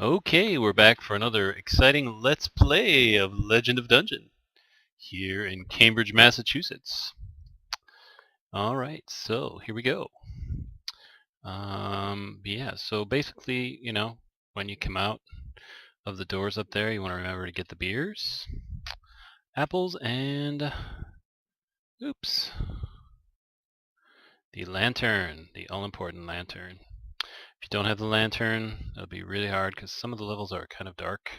Okay, we're back for another exciting Let's Play of Legend of Dungeon here in Cambridge, Massachusetts. Alright, so here we go. Yeah, so basically, when you come out of the doors up there, you want to remember to get the beers, apples, and oops, the lantern, the all-important lantern. If you don't have the lantern, it'll be really hard because some of the levels are kind of dark.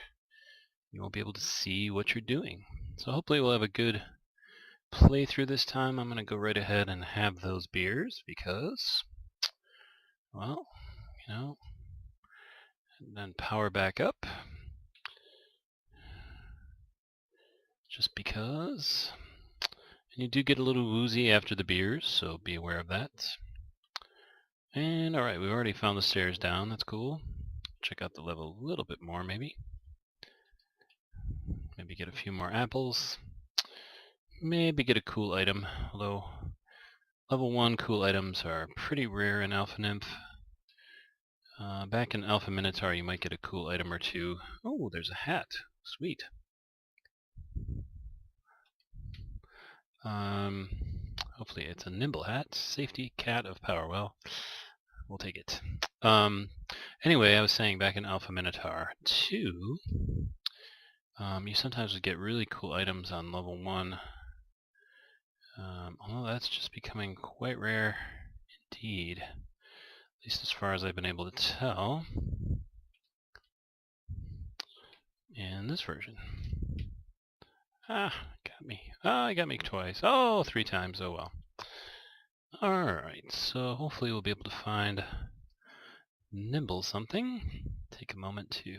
You won't be able to see what you're doing. So hopefully we'll have a good playthrough this time. I'm going to go right ahead and have those beers because, well, and then power back up. Just because. And you do get a little woozy after the beers, so be aware of that. And alright, we've already found the stairs down. That's cool. Check out the level a little bit more, maybe. Maybe get a few more apples. Maybe get a cool item, although level 1 cool items are pretty rare in Alpha Nymph. Back in Alpha Minotaur, you might get a cool item or two. Oh, there's a hat. Sweet. Hopefully it's a nimble hat. Safety cat of power. Well, we'll take it. Anyway, I was saying back in Alpha Minotaur 2, you sometimes would get really cool items on level 1. Although that's just becoming quite rare indeed. At least as far as I've been able to tell in this version. Got me. He got me twice. Oh, 3 times. Oh well. Alright, so hopefully we'll be able to find nimble something. Take a moment to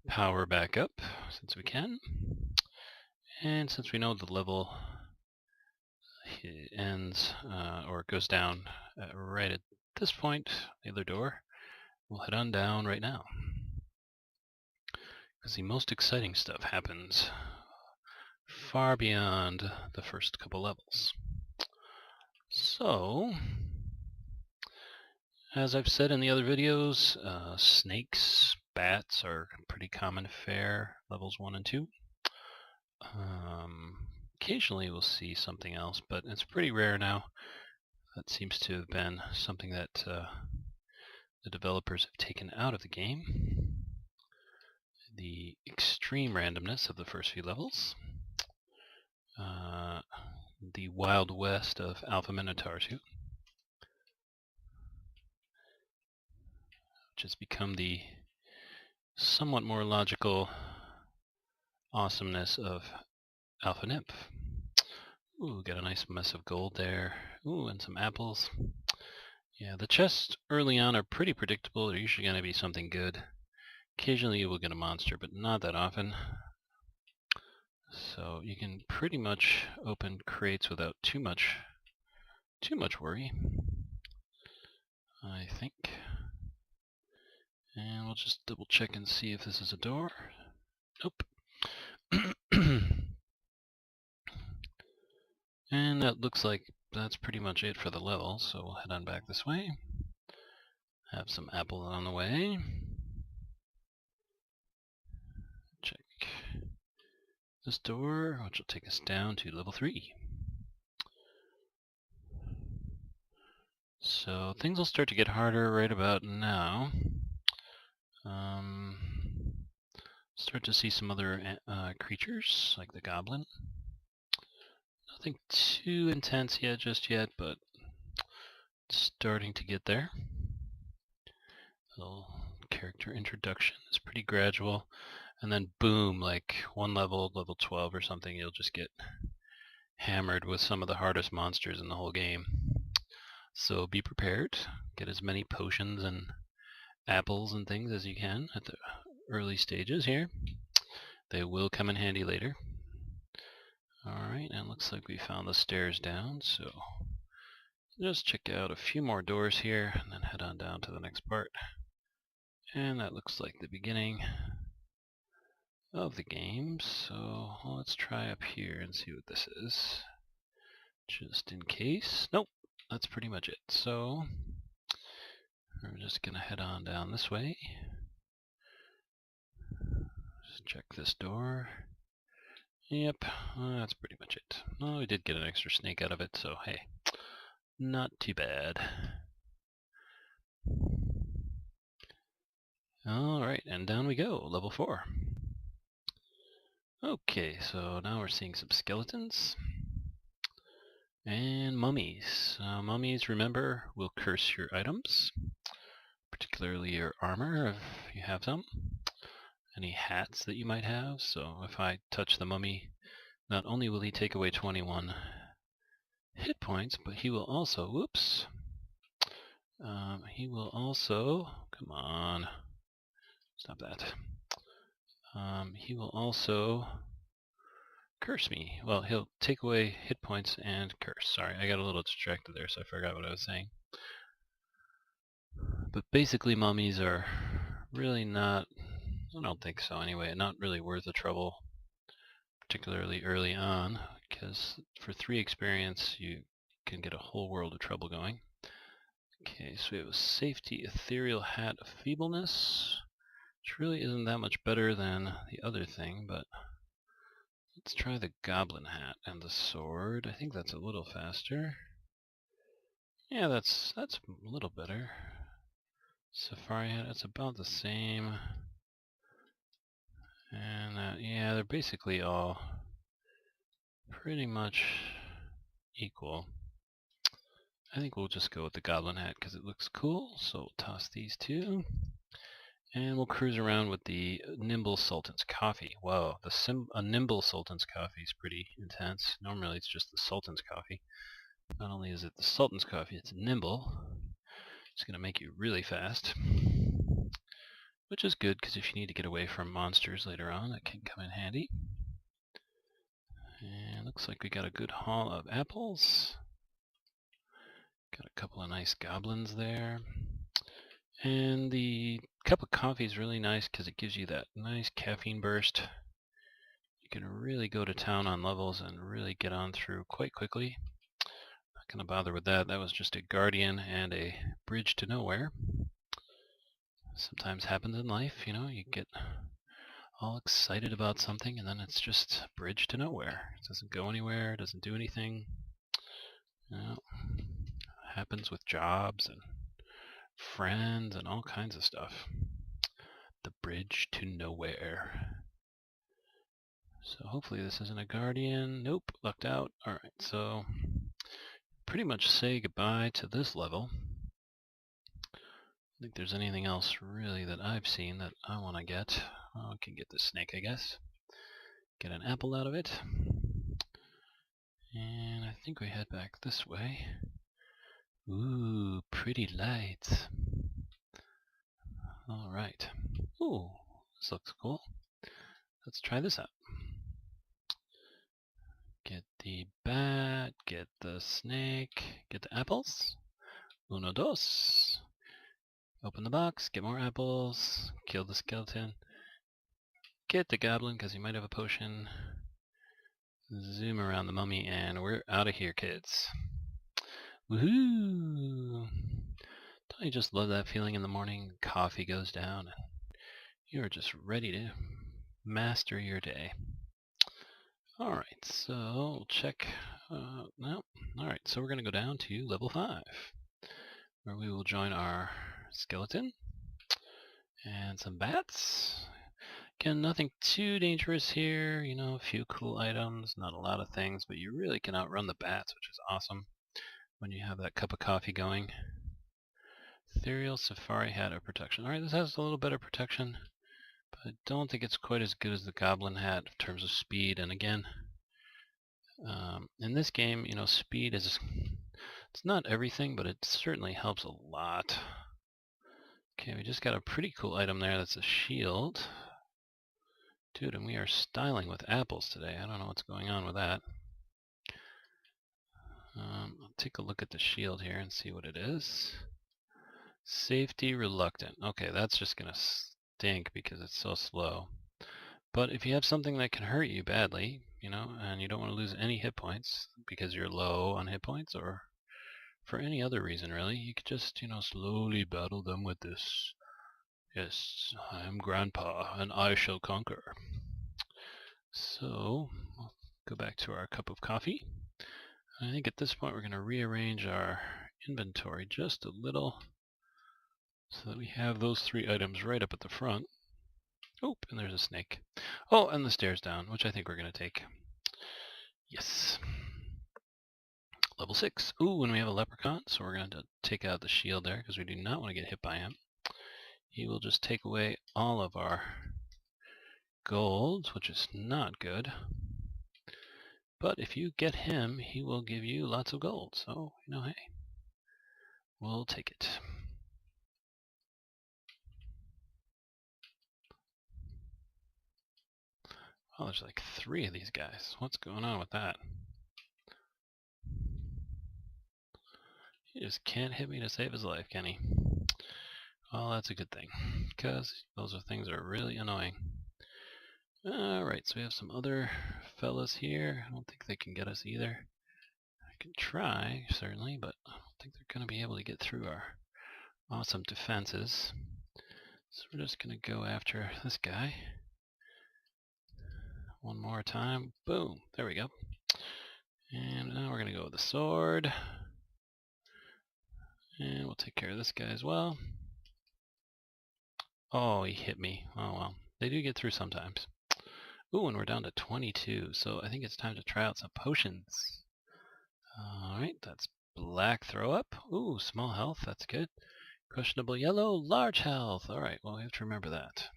power back up since we can. And since we know the level ends or goes down right at this point, the other door, we'll head on down right now. Because the most exciting stuff happens far beyond the first couple levels. So, as I've said in the other videos, snakes, bats are pretty common fare, levels 1 and 2. Occasionally we'll see something else, but it's pretty rare now. That seems to have been something that the developers have taken out of the game. The extreme randomness of the first few levels. The Wild West of Alpha Minotaur 2. Which has become the somewhat more logical awesomeness of Alpha Nymph. Ooh, got a nice mess of gold there. Ooh, and some apples. Yeah, the chests early on are pretty predictable. They're usually going to be something good. Occasionally you will get a monster, but not that often. So you can pretty much open crates without too much worry, I think. And we'll just double check and see if this is a door. Nope. And that looks like that's pretty much it for the level, so we'll head on back this way. Have some apples on the way. Check this door, which will take us down to level 3. So things will start to get harder right about now. Start to see some other creatures, like the goblin. Nothing too intense yet, just yet, but starting to get there. Little character introduction is pretty gradual, and then boom, like one level 12 or something, you'll just get hammered with some of the hardest monsters in the whole game. So be prepared. Get as many potions and apples and things as you can at the early stages here. They will come in handy later. Alright, and it looks like we found the stairs down, so just check out a few more doors here and then head on down to the next part. And that looks like the beginning of the game, so let's try up here and see what this is. Just in case. Nope, that's pretty much it. So we're just gonna head on down this way. Check this door. Yep, that's pretty much it. Oh, we did get an extra snake out of it, so hey, not too bad. Alright, and down we go, level 4. Okay, so now we're seeing some skeletons. And mummies. Mummies, remember, will curse your items, particularly your armor if you have some. Any hats that you might have. So if I touch the mummy, not only will he take away 21 hit points, but he will also, whoops, he will also, come on, stop that. He will also curse me. Well, he'll take away hit points and curse. Sorry, I got a little distracted there, so I forgot what I was saying. But basically, mummies are really not, I don't think so anyway, not really worth the trouble, particularly early on, because for 3 experience you can get a whole world of trouble going. Okay, so we have a safety ethereal hat of feebleness, which really isn't that much better than the other thing, but let's try the goblin hat and the sword. I think that's a little faster. Yeah, that's a little better. Safari hat, it's about the same. And yeah, they're basically all pretty much equal. I think we'll just go with the goblin hat because it looks cool, so we'll toss these 2. And we'll cruise around with the Nimble Sultan's Coffee. Whoa, a Nimble Sultan's Coffee is pretty intense. Normally it's just the Sultan's Coffee. Not only is it the Sultan's Coffee, it's nimble. It's going to make you really fast. Which is good, because if you need to get away from monsters later on, it can come in handy. And looks like we got a good haul of apples. Got a couple of nice goblins there. And the cup of coffee is really nice because it gives you that nice caffeine burst. You can really go to town on levels and really get on through quite quickly. Not going to bother with that. That was just a guardian and a bridge to nowhere. Sometimes happens in life, you know, you get all excited about something and then it's just a bridge to nowhere. It doesn't go anywhere, it doesn't do anything. You know, happens with jobs and friends and all kinds of stuff. The bridge to nowhere. So hopefully this isn't a guardian. Nope, lucked out. Alright, so pretty much say goodbye to this level. I think there's anything else really that I've seen that I want to get. Oh, I can get the snake, I guess. Get an apple out of it. And I think we head back this way. Ooh, pretty lights. Alright. Ooh, this looks cool. Let's try this out. Get the bat, get the snake, get the apples. Uno, dos. Open the box, get more apples, kill the skeleton, get the goblin because he might have a potion, zoom around the mummy, and we're out of here, kids. Woohoo! Don't you just love that feeling in the morning? Coffee goes down and you are just ready to master your day. Alright, so we'll check. No. Alright, so we're going to go down to level 5, where we will join our skeleton and some bats. Again, nothing too dangerous here. You know, a few cool items, not a lot of things, but you really can outrun the bats, which is awesome when you have that cup of coffee going. Ethereal Safari Hat of Protection. Alright, this has a little better protection, but I don't think it's quite as good as the Goblin Hat in terms of speed. And again, in this game, you know, speed is, it's not everything, but it certainly helps a lot. Okay, we just got a pretty cool item there. That's a shield. Dude, and we are styling with apples today. I don't know what's going on with that. I'll take a look at the shield here and see what it is. Safety reluctant. Okay, that's just gonna stink because it's so slow. But if you have something that can hurt you badly, you know, and you don't want to lose any hit points because you're low on hit points or for any other reason really, you could just, you know, slowly battle them with this. Yes, I am Grandpa, and I shall conquer. So, we'll go back to our cup of coffee. I think at this point we're going to rearrange our inventory just a little so that we have those 3 items right up at the front. Oh, and there's a snake. Oh, and the stairs down, which I think we're going to take. Yes. Level 6. Ooh, and we have a leprechaun, so we're going to take out the shield there because we do not want to get hit by him. He will just take away all of our gold, which is not good. But if you get him, he will give you lots of gold. So, hey, we'll take it. Oh, there's like 3 of these guys. What's going on with that? He just can't hit me to save his life, can he? Well, that's a good thing, because those things are really annoying. Alright, so we have some other fellas here. I don't think they can get us either. I can try, certainly, but I don't think they're going to be able to get through our awesome defenses. So we're just going to go after this guy. One more time. Boom. There we go. And now we're going to go with the sword. And we'll take care of this guy as well. Oh, he hit me. Oh, well. They do get through sometimes. Ooh, and we're down to 22. So I think it's time to try out some potions. Alright, that's black throw up. Ooh, small health. That's good. Questionable yellow, large health. Alright, well, we have to remember that.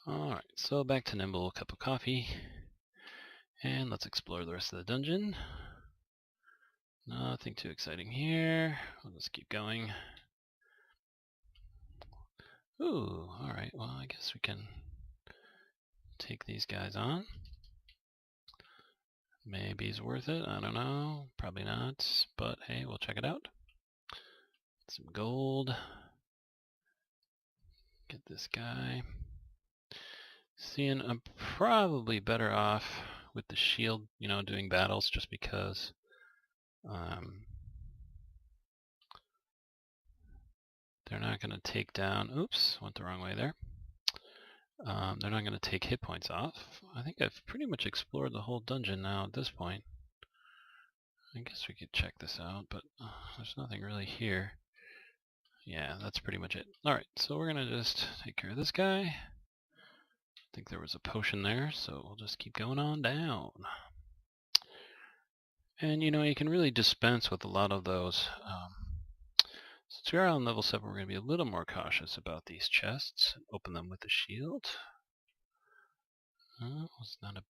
Alright, so back to Nimble, cup of coffee. And let's explore the rest of the dungeon. Nothing too exciting here. We'll just keep going. Ooh, alright, well, I guess we can take these guys on. Maybe it's worth it, I don't know. Probably not, but hey, we'll check it out. Some gold. Get this guy. Seeing I'm probably better off with the shield, doing battles just because they're not going to take down, oops, went the wrong way there. They're not going to take hit points off. I think I've pretty much explored the whole dungeon now at this point. I guess we could check this out, but there's nothing really here. Yeah, that's pretty much it. Alright, so we're going to just take care of this guy. I think there was a potion there, so we'll just keep going on down. And you can really dispense with a lot of those. Since we are on level 7, we're going to be a little more cautious about these chests. Open them with the shield. It's not a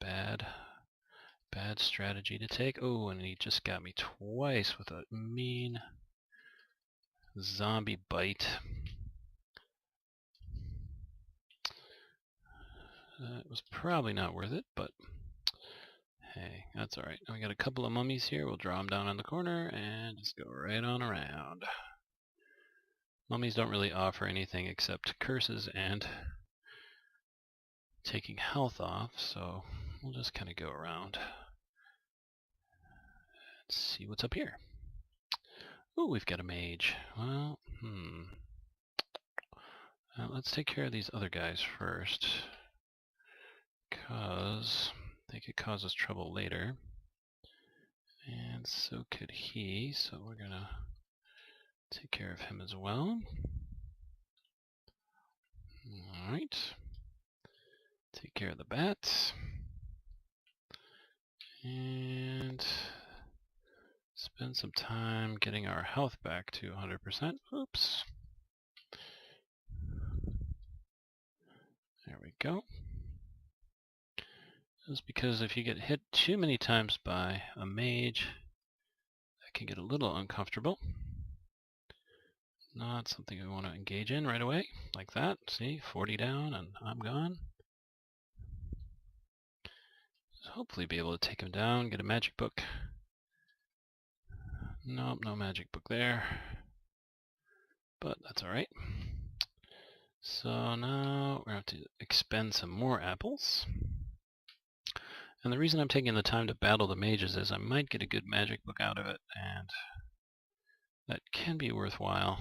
bad strategy to take. Oh, and he just got me twice with a mean zombie bite. It was probably not worth it, but hey, that's alright. We got a couple of mummies here. We'll draw them down in the corner and just go right on around. Mummies don't really offer anything except curses and taking health off, so we'll just kind of go around. Let's see what's up here. Ooh, we've got a mage. Well, let's take care of these other guys first, because they could cause us trouble later. And so could he, so we're gonna take care of him as well. Alright. Take care of the bats. And spend some time getting our health back to 100%. Oops. There we go. Just because if you get hit too many times by a mage, that can get a little uncomfortable. Not something we want to engage in right away, like that. See, 40 down and I'm gone. Hopefully be able to take him down, get a magic book. Nope, no magic book there. But that's alright. So now we're going to have to expend some more apples. And the reason I'm taking the time to battle the mages is I might get a good magic book out of it, and that can be worthwhile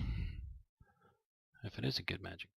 if It is a good magic